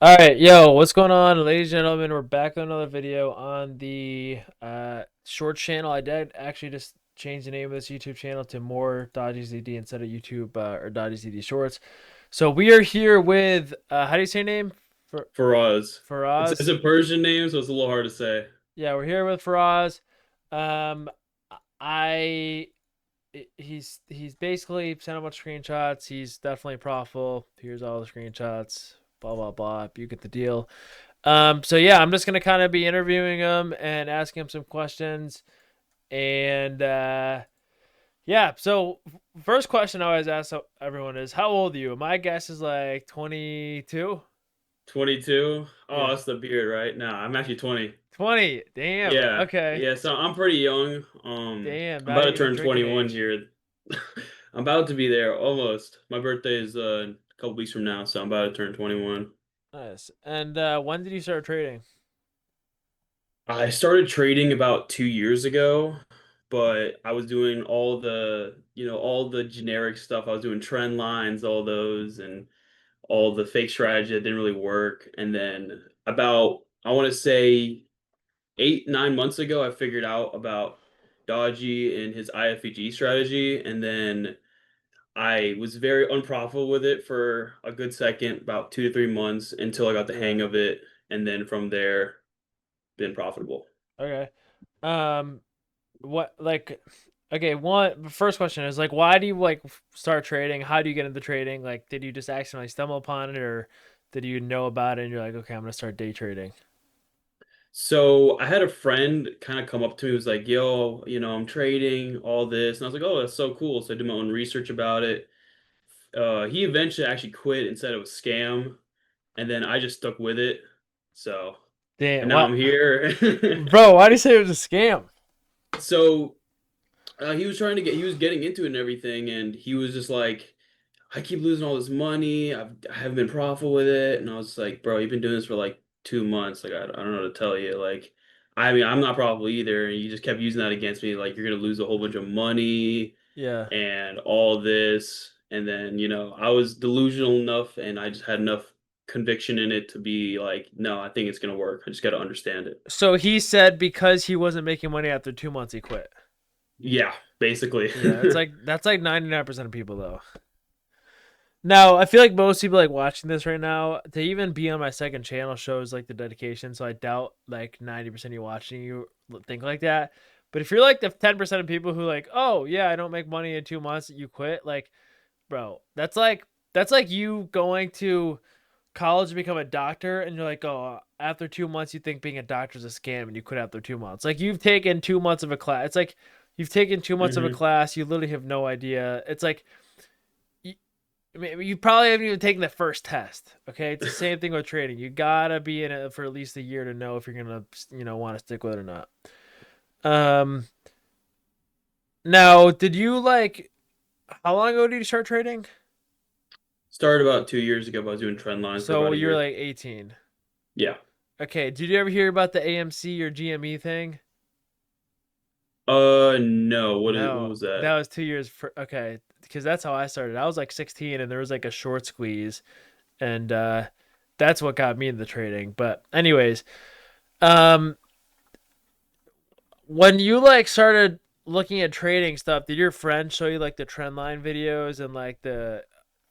All right, yo, what's going on, ladies and gentlemen? We're back with another video on the short channel. I did actually just change the name of this YouTube channel to more DodgysDD instead of YouTube or DodgysDD Shorts. So we are here with how do you say your name? For Faraz. It's Faraz. a Persian name, so it's a little hard to say. Yeah, we're here with Faraz. Um, I he's basically sent a bunch of screenshots. He's definitely profitable. Here's all the screenshots. Blah blah blah. You get the deal. So yeah, I'm just gonna kind of be interviewing him and asking him some questions. And yeah, so first question I always ask everyone is, how old are you? My guess is like 22. 22. Oh, Yeah, that's the beard, right? No, I'm actually 20. 20. Damn. Yeah. Okay. Yeah, so I'm pretty young. Damn. I'm Not about to even turn drinking 21 age. here. I'm about to be there almost. My birthday is a couple weeks from now, so I'm about to turn 21. Nice. And when did you start trading? I started trading about 2 years ago, but I was doing all the generic stuff. I was doing trend lines, all those, and all the fake strategy that didn't really work. And then about, I want to say 8, 9 months ago, I figured out about Dodgy and his iFVG strategy. And then I was very unprofitable with it for a good second, about 2 to 3 months until I got the Yeah. hang of it. And then from there, been profitable. Okay. Um, what like okay, one first question is like why do you like start trading? How do you get into trading? Like did you just accidentally stumble upon it or did you know about it and you're like, okay, I'm gonna start day trading? So I had a friend kind of come up to me, was like, yo, I'm trading all this. And I was like, oh, that's so cool. So I did my own research about it. He eventually actually quit and said it was scam, and then I just stuck with it. So, Damn, and now what I'm here. bro, why do you say it was a scam? So he was getting into it and everything, and he was just like, I keep losing all this money. I haven't been profitable with it, and I was like, bro, you've been doing this for like 2 months. Like, I don't know what to tell you. Like, I mean, I'm not profitable either, and you just kept using that against me. Like, you're gonna lose a whole bunch of money Yeah. and all this. And then, I was delusional enough and I just had enough conviction in it to be like, no, I think it's going to work. I just got to understand it. So he said because he wasn't making money after 2 months he quit. Yeah, basically. Yeah, that's like 99% of people though. Now, I feel like most people like watching this right now, to even be on my second channel shows like the dedication. So I doubt like 90% of you watching you think like that. But if you're like the 10% of people who like, oh yeah, I don't make money in 2 months, you quit, like, bro, that's like you going to college to become a doctor and you're like, oh, after 2 months you think being a doctor is a scam and you quit after 2 months. Like you've taken 2 months of a class. It's like you've taken 2 months of a hmm class, you literally have no idea. It's like I mean, you probably haven't even taken the first test. Okay, it's the same thing with trading. You gotta be in it for at least a year to know if you're gonna, want to stick with it or not. Um, now, did you like? How long ago did you start trading? Started about 2 years ago, but I was doing trend lines for So about a you're year. like 18. Yeah. Okay, did you ever hear about the AMC or GME thing? No. What No, was that? that was 2 years. Okay, because that's how I started. I was like 16, and there was like a short squeeze, and that's what got me into trading. But anyways, um, when you like started looking at trading stuff, did your friend show you like the trend line videos and like the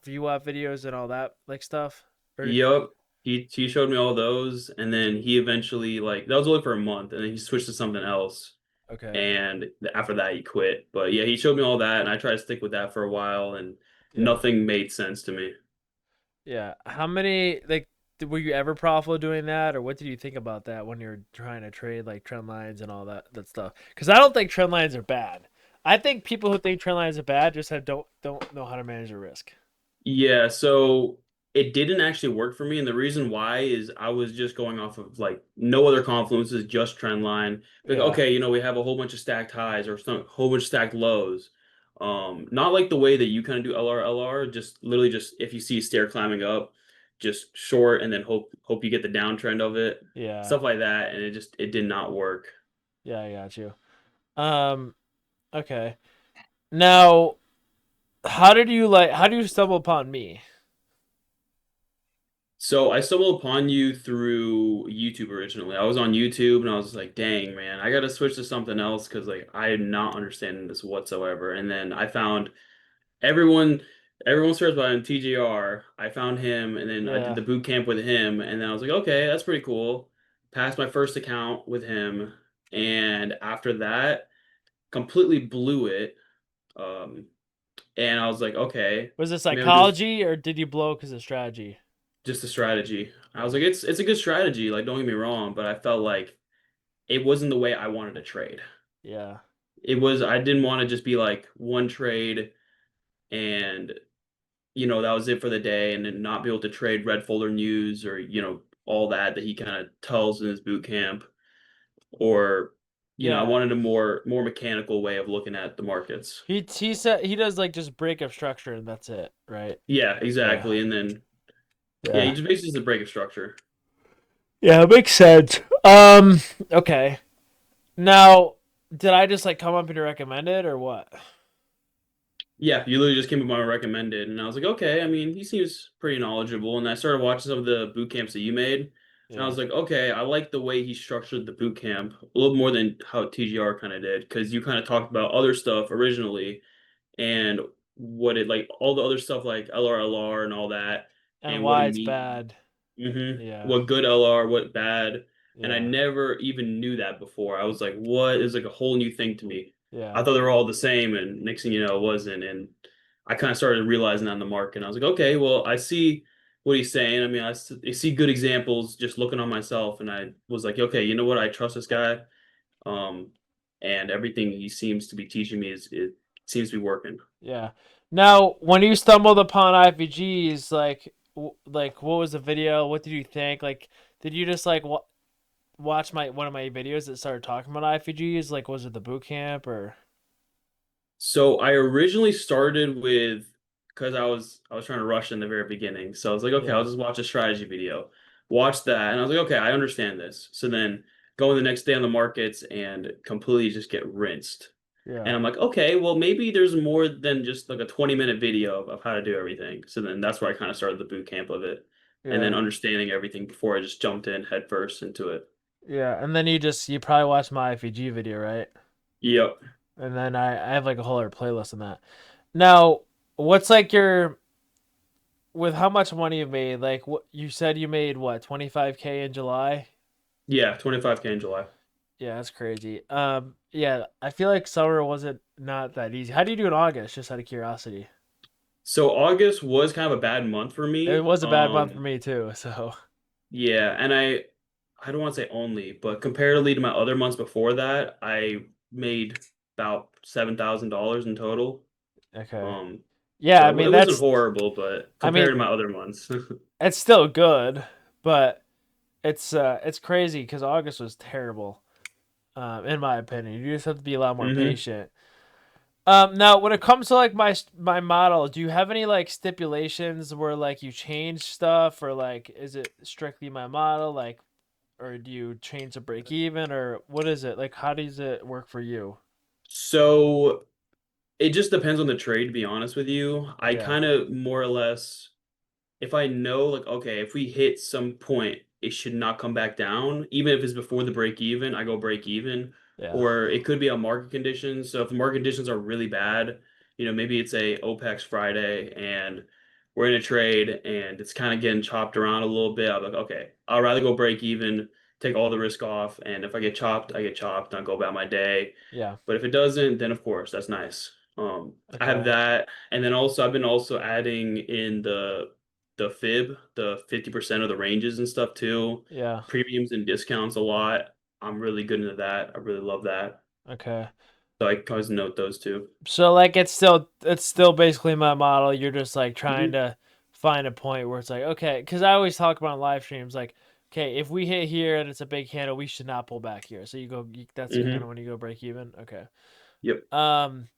VWAP videos and all that like stuff? Or Yup. He showed me all those, and then he eventually, like, that was only for a month, and then he switched to something else. okay, And after that, he quit. But yeah, he showed me all that, and I tried to stick with that for a while, and yeah, nothing made sense to me. yeah. How many like were you ever profitable doing that, or what did you think about that when you're trying to trade like trend lines and all that stuff? Because I don't think trend lines are bad. I think people who think trend lines are bad just don't know how to manage their risk. Yeah, so it didn't actually work for me, and the reason why is I was just going off of like no other confluences, just trend line. Like, Yeah, okay, we have a whole bunch of stacked highs or some whole bunch of stacked lows. Not like the way that you kind of do LR, just literally just if you see a stair climbing up, just short and then hope you get the downtrend of it, yeah, stuff like that, and it did not work. yeah. I got you. Um, okay. Now, how do you stumble upon me? So I stumbled upon you through YouTube originally. I was on YouTube and I was like, dang, man, I gotta switch to something else because like I am not understanding this whatsoever. And then I found everyone everyone swears by him, TGR. I found him and then I did Yeah. the boot camp with him and then I was like, okay, that's pretty cool. Passed my first account with him, and after that, completely blew it. Um, and I was like, okay, Was it maybe there's psychology or did you blow because of strategy? just a strategy. I was Yeah. like, it's a good strategy, like don't get me wrong, but I felt like it wasn't the way I wanted to trade. Yeah. It was I didn't want to just be like one trade and that was it for the day and then not be able to trade red folder news or all that he kind of tells in his boot camp or I Yeah. wanted a more mechanical way of looking at the markets. He said he does like just breakup structure and that's it, right? Yeah, Yeah. exactly. And then yeah, he Yeah. just basically is the break of structure. Yeah, it makes sense. Okay. Now, did I just like come up and recommend it or what? Yeah, you literally just came up on recommended, and I was like, okay. I mean, he seems pretty knowledgeable, and I started watching some of the boot camps that you made, and I Yeah. was like, okay, I like the way he structured the boot camp a little more than how TGR kind of did, because you kind of talked about other stuff originally, and what it like all the other stuff like LRLR and all that, And and what why it it's means. bad. Yeah. What good LR, what bad. And I Yeah. never even knew that before. I was like, what is like a whole new thing to me. Yeah. I thought they were all the same, and next thing you know, it wasn't. And I kind of started realizing that in the market. And I was like, okay, well, I see what he's saying. I mean, I see good examples just looking on myself, and I was like, okay, you know what? I trust this guy. Um, and everything he seems to be teaching me is it seems to be working. Yeah. Now, when you stumbled upon iFVGs, like what was the video? What did you think? Like, did you just like watch my one of my videos that started talking about iFVGs? Like, was it the boot camp or? So I originally started with because I was trying to rush in the very beginning. So I was like, okay, I'll Yeah. just watch a strategy video. Watch that, and I was like, okay, I understand this. So then go in the next day on the markets and completely just get rinsed. And Yeah. I'm like, okay, well maybe there's more than just like a 20-minute video of how to do everything. So then that's where I kind of started the boot camp of it. And then Yeah. understanding everything before I just jumped in head first into it. Yeah. And then you probably watched my iFVG video, right? Yep. And then I have like a whole other playlist on that. Now, what's like your with how much money you've made? Like what you said you made what 25K in July? Yeah, 25K in July. Yeah, that's crazy. Yeah, I feel like summer wasn't not that easy. How do you do in August? Just out of curiosity. So August was kind of a bad month for It me. was a bad month for me too. So Yeah, and I don't want to say only, but comparatively to my other months before that, I made about $7,000 in total. okay. Um, Yeah, so I mean it wasn't that's horrible, but I compared mean to my other months. it's still good, but it's crazy because August was terrible. In my opinion, you just have to be a lot more hmm patient. Now when it comes to like my model, do you have any like stipulations where like you change stuff or like is it strictly my model like or do you change the break even or what is it? Like how does it work for you? So it just depends on the trade, to be honest with you. I Yeah. kind of more or less if I know like okay, if we hit some point, it should not come back down. Even if it's before the break even, I go break even. Yeah. Or it could be on market conditions. So if the market conditions are really bad, maybe it's a OPEX Friday and we're in a trade and it's kind of getting chopped around a little bit. I'm like, okay, I'll rather go break even, take all the risk off, and if I get chopped, I get chopped, and I'll go about my day. Yeah. But if it doesn't, then of course that's nice. I have Okay. that, and then also I've been also adding in the fib, the 50% of the ranges and stuff too, Yeah. premiums and discounts a lot. I'm really good into that. I really love that. Okay. So I always note those two. So like it's still basically my model. You're just like trying hmm to find a point where it's like okay, because I always talk about on live streams like okay, if we hit here and it's a big handle, we should not pull back here. So that's kind of hmm when you go break even. Okay. Yep. Um,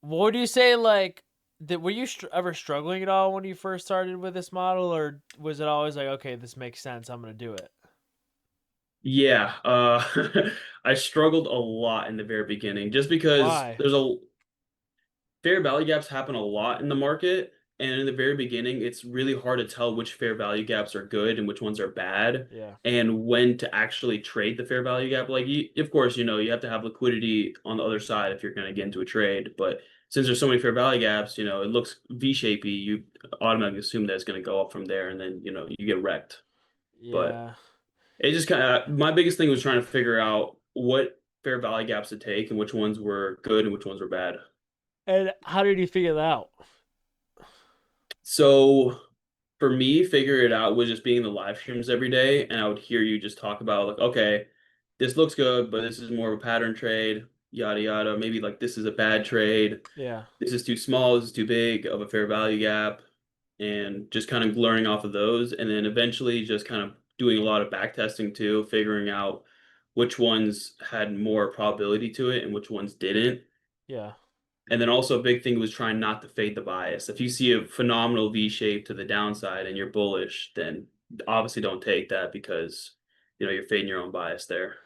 what would you say like were you ever struggling at all when you first started with this model, or was it always like okay, this makes sense, I'm gonna do it? Yeah. I struggled a lot in the very beginning just because Why? there's a fair value gaps happen a lot in the market. and in the very beginning, it's really hard to tell which fair value gaps are good and which ones are bad, Yeah. and when to actually trade the fair value gap. Like, of course, you have to have liquidity on the other side if you're going to get into a trade. But since there's so many fair value gaps, it looks V-shapey. You automatically assume that it's going to go up from there, and then you get wrecked. But Yeah. it just kind of my biggest thing was trying to figure out what fair value gaps to take and which ones were good and which ones were bad. And how did you figure that out? So for me, figure it out was just being in the live streams every day, and I would hear you just talk about like, okay, this looks good, but this is more of a pattern trade, yada yada. Maybe like this is a bad trade. Yeah. This is too small, this is too big of a fair value gap, and just kind of learning off of those, and then eventually just kind of doing a lot of back testing too, figuring out which ones had more probability to it and which ones didn't. Yeah. And then also a big thing was trying not to fade the bias. If you see a phenomenal V shape to the downside and you're bullish, then obviously don't take that because you're fading your own bias there.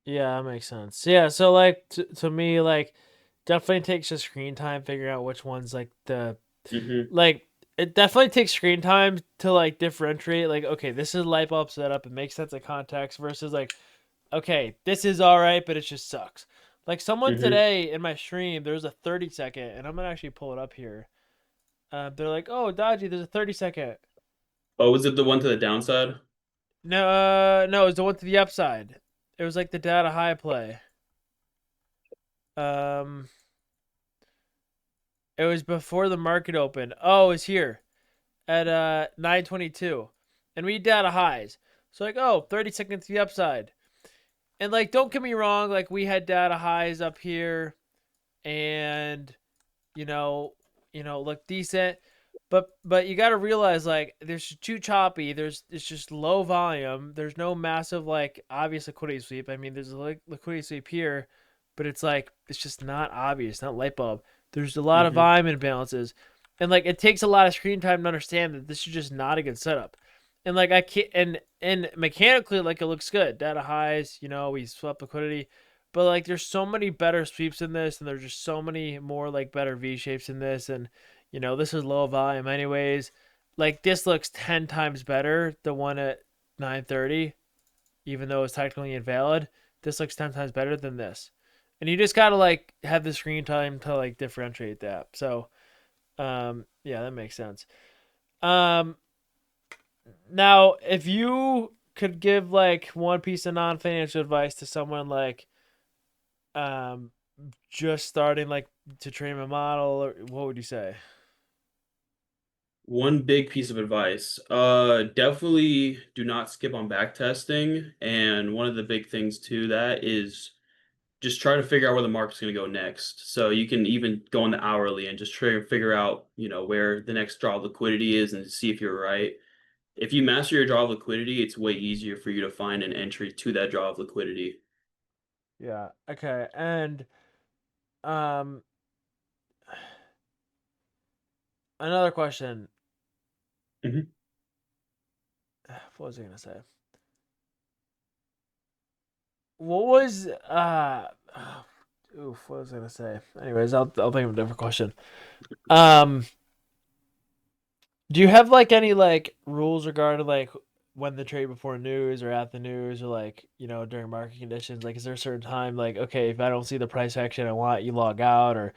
Yeah, that makes sense. Yeah, so like to me, like definitely takes the screen time figuring out which one's like the Hmm. like it definitely takes screen time to like differentiate like okay, this is light bulb setup, it makes sense in context versus like okay, this is all right, but it just sucks. Like someone Hmm. today in my stream, there was a 30-second, and I'm gonna actually pull it up here. They're like, "Oh, Dodgy, there's a 30-second." Oh, was it the one to the downside? No, no, it was the one to the upside. It was like the data high play. Um, it was before the market opened. Oh, it's here at 9:22, and we data highs. So like, oh, 30 seconds to the upside. And like, don't get me wrong, like we had data highs up here, and you know, look decent. But you got to realize like there's too choppy. It's just low volume. There's no massive like obvious liquidity sweep. I mean, there's a liquidity sweep here, but it's like it's just not obvious, not light bulb. There's a lot of Hmm. volume imbalances, and like it takes a lot of screen time to understand that this is just not a good setup. And like I can't and mechanically like it looks good. Data highs, we swept liquidity. But like there's so many better sweeps in this, and there's just so many more like better V shapes in this, and this is low volume anyways. Like this looks 10 times better, the one at 9:30, even though it's technically invalid. This looks 10 times better than this, and you just gotta like have the screen time to like differentiate that. So, yeah, that makes sense. Um, Now if you could give like one piece of non-financial advice to someone like um just starting like to train a model, or what would you say? One big piece of advice, definitely do not skip on back testing. And one of the big things to that is just try to figure out where the market's going to go next. So you can even go on the hourly and just try to figure out, where the next draw of liquidity is and see if you're right. If you master your draw of liquidity, it's way easier for you to find an entry to that draw of liquidity. Yeah. Okay. And um another question. Hmm. What was I gonna say? What was oof, what was I gonna say? Anyways, I'll think of a different question. Um do you have like any like rules regarding like when the trade before news or at the news or like, during market conditions? Like is there a certain time like okay, if I don't see the price action I want, you log out or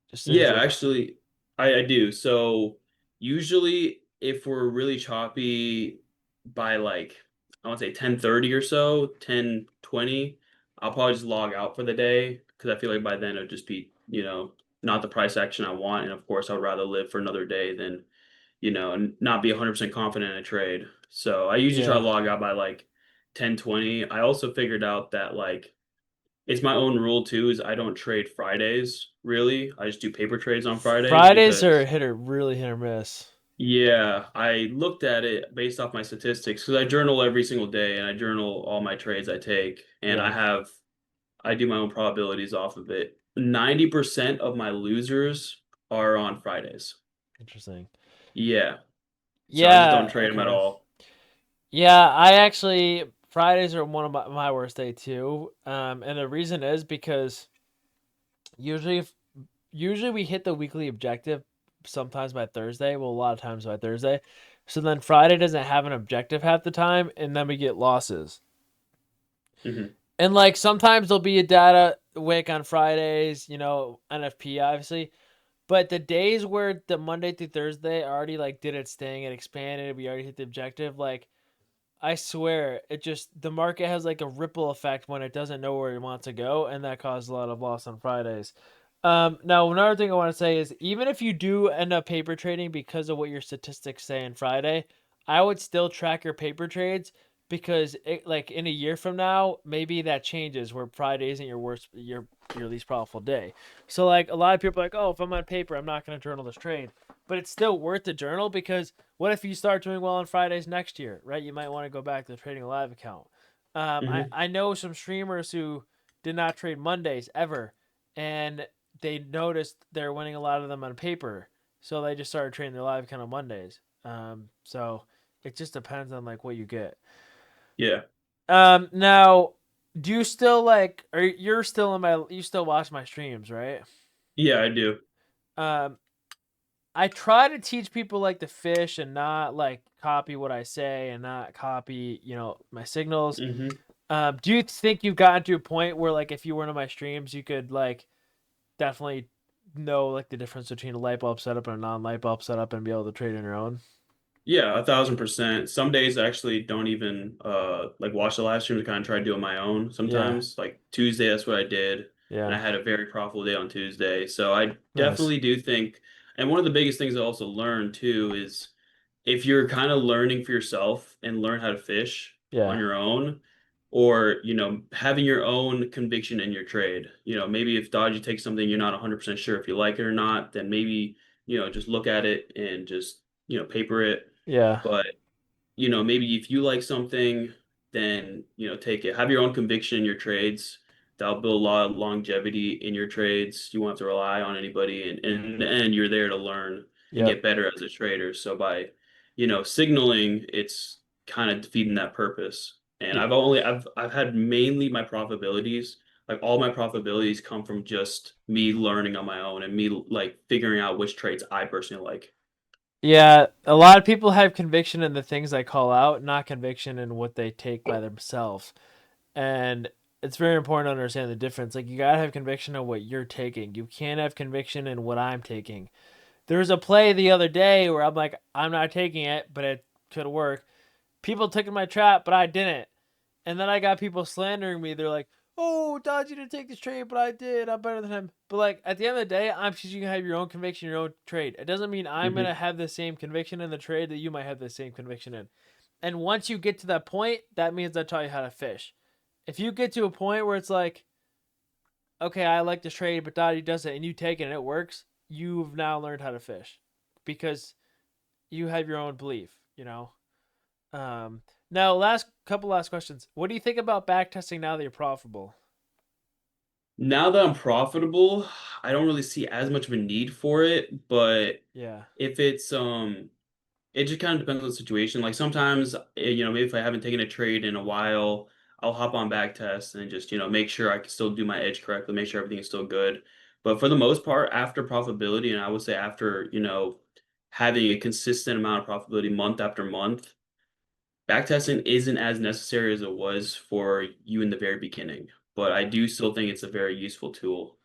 just things Yeah, like actually, I do. So usually, if we're really choppy by like I want to say 10:30 or so, 10:20, I'll probably just log out for the day because I feel like by then it'll just be not the price action I want, and of course I'd rather live for another day than not be 100% confident in a trade. So I usually try to yeah. log out by like 10:20. I also figured out that like it's my own rule too, is I don't trade Fridays, really. I just do paper trades on Fridays Fridays are because really hit or miss. yeah, I looked at it based off my statistics because I journal every single day and I journal all my trades I take and Yeah, I do my own probabilities off of it. 90% of my losers are on Fridays. interesting. Yeah. So I just don't Yeah, trade them at okay. all. Yeah, I actually Fridays are one of my worst day too. And the reason is because usually if usually we hit the weekly objective sometimes by Thursday. Well, a lot of times by Thursday. So then Friday doesn't have an objective half the time, and then we get losses. Hmm. And like sometimes there'll be a data week on Fridays, NFP obviously. But the days where the Monday through Thursday already like did its thing and expanded, we already hit the objective. Like I swear, it just the market has like a ripple effect when it doesn't know where it wants to go, and that causes a lot of loss on Fridays. Now another thing I want to say is even if you do end up paper trading because of what your statistics say on Friday, I would still track your paper trades because like in a year from now, maybe that changes where Friday isn't your least profitable day. So like a lot of people are like, oh, if I'm on paper, I'm not going to journal this trade, but it's still worth the journal because what if you start doing well on Fridays next year, right? You might want to go back to the Trading Live account. Hmm. I know some streamers who did not trade Mondays ever, and they noticed they're winning a lot of them on paper, so they just started trading their live account on Mondays. So it just depends on like what you get. Yeah. Now, do you still like? Or you're still in my? You still watch my streams, right? Yeah, I do. Um, I try to teach people like to fish and not like copy what I say and not copy, my signals. Hmm. Do you think you've gotten to a point where like if you were in my streams, you could like definitely know like the difference between a light bulb setup and a non-light bulb setup and be able to trade on your own? Yeah, 1,000%. Some days I actually don't even like watch the live stream to kind of try to do it on my own Yeah, sometimes. Like Tuesday, that's what I did. And yeah, I had a very profitable day on Tuesday. So I nice. definitely do think, and one of the biggest things I also learned too is if you're kind of learning for yourself and learn how to fish on Yeah, your own, or having your own conviction in your trade. Maybe if Dodgy takes something you're not 100% sure if you like it or not, then maybe just look at it and just paper it. yeah, But maybe if you like something, then take it. Have your own conviction in your trades. That'll build a lot of longevity in your trades. You won't have to rely on anybody, and you're there to learn and yep. get better as a trader. So by signaling, it's kind of defeating that purpose. And Yeah. I've had mainly my profitabilities, like all my profitabilities come from just me learning on my own and me like figuring out which trades I personally like. Yeah, a lot of people have conviction in the things I call out, not conviction in what they take by themselves. And it's very important to understand the difference. Like you gotta have conviction on what you're taking. You can't have conviction in what I'm taking. There was a play the other day where I'm like, I'm not taking it, but it could work. People took in my trap, but I didn't. And then I got people slandering me. They're like, "Oh, Dodgy didn't take this trade, but I did. I'm better than him." But like at the end of the day, I'm just you can have your own conviction, your own trade. It doesn't mean I'm Hmm. gonna have the same conviction in the trade that you might have the same conviction in. And once you get to that point, that means I taught you how to fish. If you get to a point where it's like, okay, I like this trade, but Dottie does it, and you take it and it works, you've now learned how to fish because you have your own belief. Um, Now, last questions. What do you think about back testing now that you're profitable? Now that I'm profitable, I don't really see as much of a need for it, but Yeah, if it just kind of depends on the situation. Like sometimes, maybe if I haven't taken a trade in a while, I'll hop on back test and just, make sure I can still do my edge correctly, make sure everything is still good. But for the most part, after profitability, and I would say after, having a consistent amount of profitability month after month, backtesting isn't as necessary as it was for you in the very beginning. But I yeah, do still think it's a very useful tool.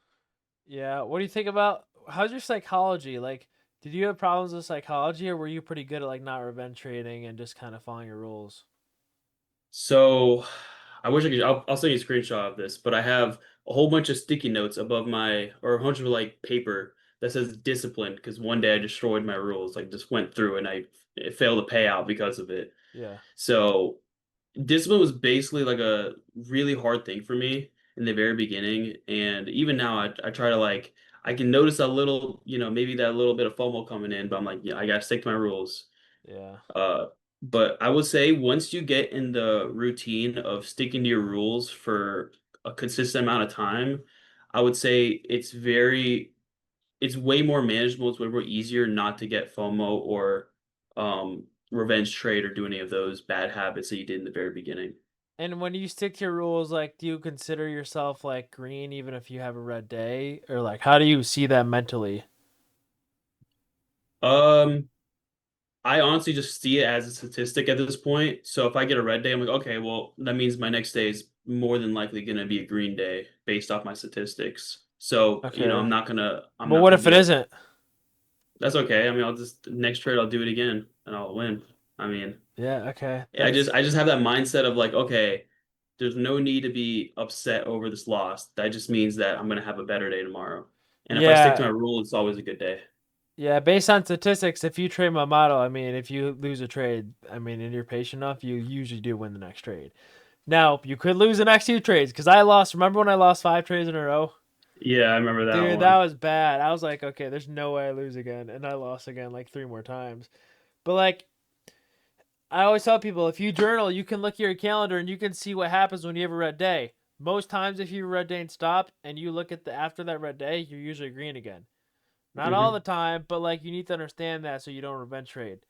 yeah. What do you think about how's your psychology? Like, did you have problems with psychology, or were you pretty good at like not revenge trading and just kind of following your rules? So I wish I could. I'll send you a screenshot of this, but I have a whole bunch of sticky notes above or a bunch of like paper that says discipline because one day I destroyed my rules, like just went through and it failed to pay out because of it. Yeah, So discipline was basically like a really hard thing for me in the very beginning, and even now I try to like I can notice a little, maybe that little bit of FOMO coming in, but I'm like, yeah, I gotta stick to my rules. yeah. Uh, but I would say once you get in the routine of sticking to your rules for a consistent amount of time, I would say it's way more manageable. It's way more easier not to get FOMO or revenge trade or do any of those bad habits that you did in the very beginning. And when you stick to your rules, like, do you consider yourself like green even if you have a red day, or like, how do you see that mentally? Um, I honestly just see it as a statistic at this point. So if I get a red day, I'm like, okay, well, that means my next day is more than likely going to be a green day based off my statistics. So, Okay. I'm But not what gonna if it be up. isn't? That's okay. I mean, I'll just next trade I'll do it again and I'll win. I mean, Yeah, okay. I just have that mindset of like, okay, there's no need to be upset over this loss. That just means that I'm gonna have a better day tomorrow. And if I stick to Yeah, my rule, it's always a good day. yeah, based on statistics, if you trade my model, I mean, if you lose a trade, I mean, and you're patient enough, you usually do win the next trade. Now, you could lose the next two trades because I lost. Remember when I lost 5 trades in a row? Yeah, I remember that Dude, that one. was bad. I was like, okay, there's no way I lose again. And I lost again like three more times. But like, I always tell people if you journal, you can look at your calendar and you can see what happens when you have a red day. Most times, if you have a red day and stop and you look at the after that red day, you're usually green again. Not all the Hmm. time, but like you need to understand that so you don't revenge trade.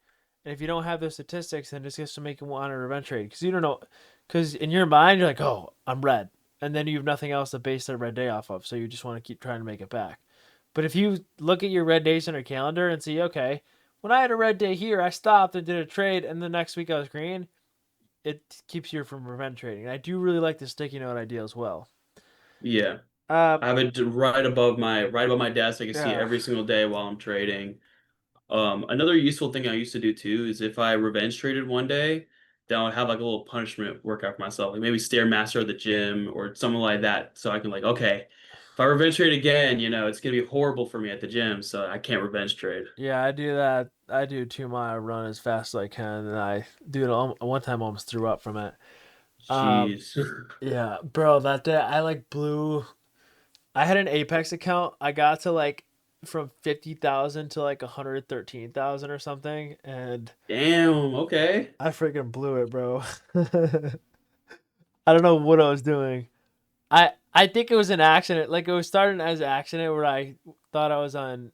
And if you don't have those statistics, then it's just to make you want a revenge trade because you don't know. Because in your mind, you're like, oh, I'm red. And then you have nothing else to base that red day off of. So you just want to keep trying to make it back. But if you look at your red days on your calendar and see, okay, when I had a red day here, I stopped and did a trade, and the next week I was green, it keeps you from revenge trading. And I do really like the sticky note idea as well. Yeah. Uh, I have it right above my desk. I can see it yeah, every single day while I'm trading. Another useful thing I used to do too is if I revenge traded one day, then I would have like a little punishment workout for myself, like maybe Stairmaster at the gym or something like that. So I can like, okay, if I revenge trade again, it's gonna be horrible for me at the gym, so I can't revenge trade. yeah, I do that. I do 2 mile run as fast as I can, and I do it one time. I almost threw up from it. Um, Jeez. yeah, bro, that day I like blew. I had an Apex account. I got to like from 50,000 to like 113,000 or something, and Damn, okay. I freaking blew it, bro. I don't know what I was doing. I think it was an accident. Like it was starting as an accident where I thought I was on.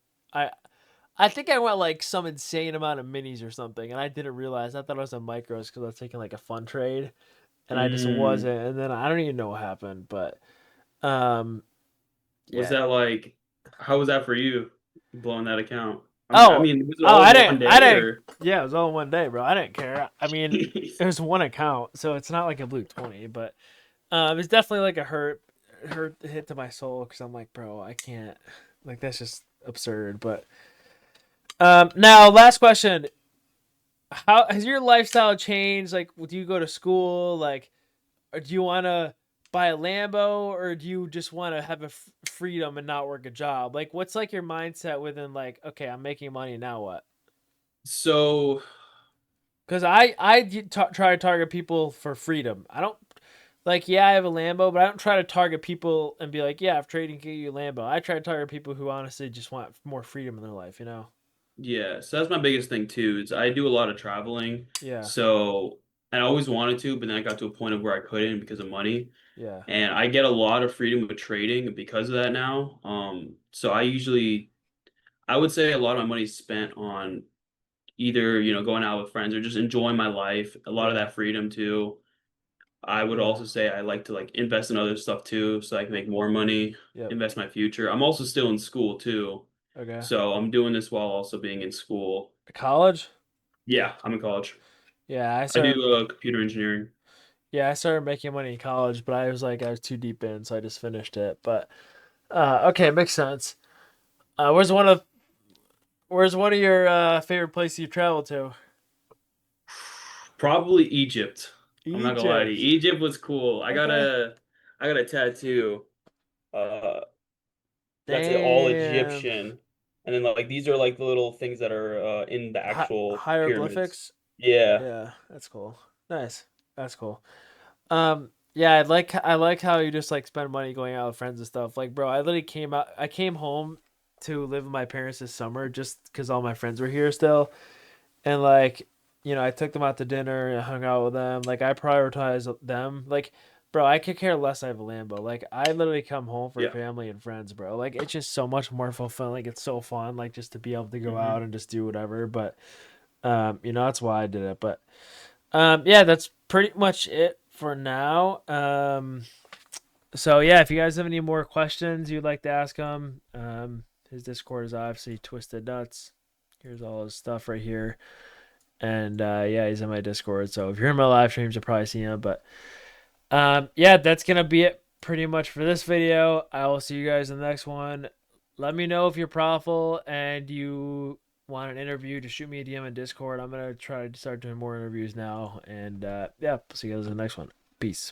I think I went like some insane amount of minis or something, and I didn't realize. I thought I was on micros because I was taking like a fun trade, and I just Mm. wasn't. And then I don't even know what happened, but um, Was yeah. that like, how was that for you, blowing that account? I Oh, mean, was it oh, all I in didn't, one I day didn't. or? Yeah, it was all in one day, bro. I didn't care. I mean, Jeez. it was one account, so it's not like a blue 20, but it's definitely like a hurt hit to my soul because I'm like, bro, I can't. Like that's just absurd. But now last question: how has your lifestyle changed? Like, do you go to school? Like, or do you want to buy a Lambo, or do you just want to have a freedom and not work a job? Like, what's like your mindset within like, okay, I'm making money now. What? So Because try to target people for freedom. I don't like, yeah, I have a Lambo, but I don't try to target people and be like, yeah, if trading can get you a Lambo. I try to target people who honestly just want more freedom in their life, you know? yeah, so that's my biggest thing too, is I do a lot of traveling. Yeah, So I always wanted to, but then I got to a point of where I couldn't because of money. yeah, And I get a lot of freedom with trading because of that now. So I would say a lot of my money is spent on either, going out with friends or just enjoying my life. A lot of yeah, that freedom too. I would yeah. also say I like to like invest in other stuff too, so I can make more money, Yep. invest my future. I'm also still in school too. Okay. So I'm doing this while also being in school. College? Yeah, I'm in college. Yeah, I I do started. computer engineering. Yeah, I started making money in college, but I was like, I was too deep in, so I just finished it. But okay, makes sense. Uh, where's one of where's one of your favorite places you traveled to? Probably Egypt. I'm not gonna lie to Egypt. you. Egypt was cool. Okay. I got a tattoo. Uh, that's it, all Damn. Egyptian. And then like these are like the little things that are in the actual pyramids. Hieroglyphics. Yeah. Yeah, that's cool. Nice. That's cool. Yeah, I like how you just like spend money going out with friends and stuff. Like, bro, I came home to live with my parents this summer just because all my friends were here still, and like, I took them out to dinner and hung out with them. Like, I prioritize them. Like, bro, I could care less. I have a Lambo. Like, I literally come home for Yeah. family and friends, bro. Like, it's just so much more fulfilling. Like, it's so fun. Like, just to be able to go Hmm. out and just do whatever. But that's why I did it. But yeah, that's pretty much it for now. So yeah, if you guys have any more questions you'd like to ask him, his Discord is obviously Twisted Nuts. Here's all his stuff right here. And yeah, he's in my Discord. So if you're in my live streams, you'll probably see him. But yeah, that's gonna be it pretty much for this video. I will see you guys in the next one. Let me know if you're profitable and you want an interview. Just shoot me a DM in Discord. I'm gonna try to start doing more interviews now. And yeah, see you guys in the next one. Peace.